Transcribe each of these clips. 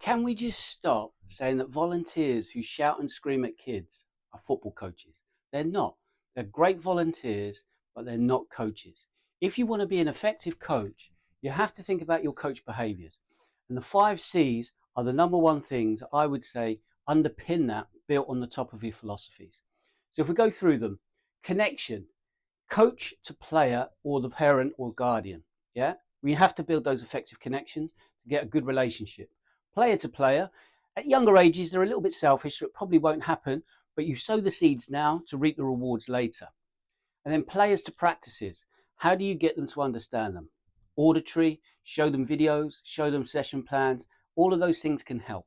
Can we just stop saying that volunteers who shout and scream at kids are football coaches? They're not. They're great volunteers, but they're not coaches. If you want to be an effective coach, you have to think about your coach behaviors. And the 5 C's are the number one things I would say underpin that, built on the top of your philosophies. So if we go through them: connection, coach to player or the parent or guardian. Yeah, we have to build those effective connections to get a good relationship. Player to player, at younger ages they're a little bit selfish, so it probably won't happen, but you sow the seeds now to reap the rewards later. And then players to practices, how do you get them to understand them? Auditory, show them videos, show them session plans. All of those things can help.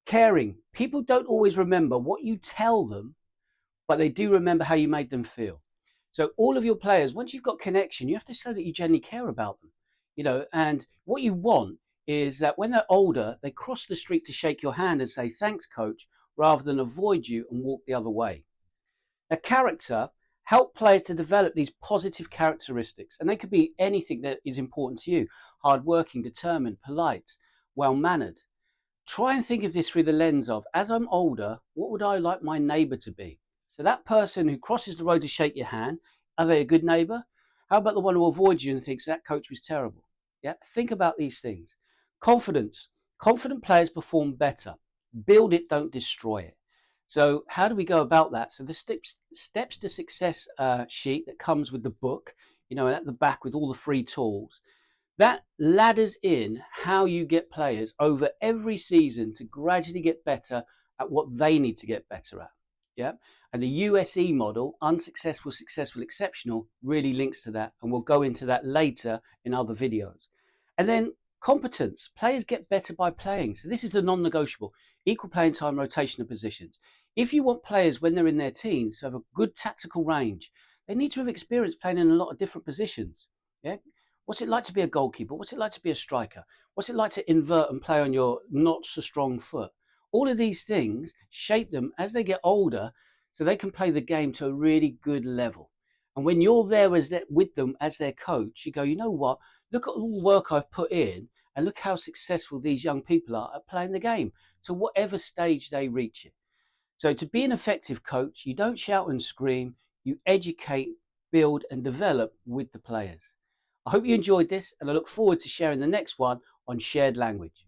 Caring, people don't always remember what you tell them, but they do remember how you made them feel. So all of your players, once you've got connection, you have to show that you genuinely care about them. And what you want is that when they're older, they cross the street to shake your hand and say, thanks, coach, rather than avoid you and walk the other way. A character, help players to develop these positive characteristics. And they could be anything that is important to you: hardworking, determined, polite, well-mannered. Try and think of this through the lens of, as I'm older, what would I like my neighbour to be? So that person who crosses the road to shake your hand, are they a good neighbour? How about the one who avoids you and thinks that coach was terrible? Yeah, think about these things. Confidence. Confident players perform better. Build it, don't destroy it. So how do we go about that? So the steps to success sheet that comes with the book, at the back with all the free tools, that ladders in how you get players over every season to gradually get better at what they need to get better at. Yeah. And the USE model, unsuccessful, successful, exceptional, really links to that. And we'll go into that later in other videos. And then competence. Players get better by playing. So this is the non-negotiable: equal playing time, rotation of positions. If you want players when they're in their teens to have a good tactical range, they need to have experience playing in a lot of different positions. Yeah. What's it like to be a goalkeeper? What's it like to be a striker? What's it like to invert and play on your not so strong foot? All of these things shape them as they get older so they can play the game to a really good level. And when you're there with them as their coach, you go, you know what? Look at all the work I've put in and look how successful these young people are at playing the game to whatever stage they reach it. So to be an effective coach, you don't shout and scream, you educate, build and develop with the players. I hope you enjoyed this, and I look forward to sharing the next one on shared language.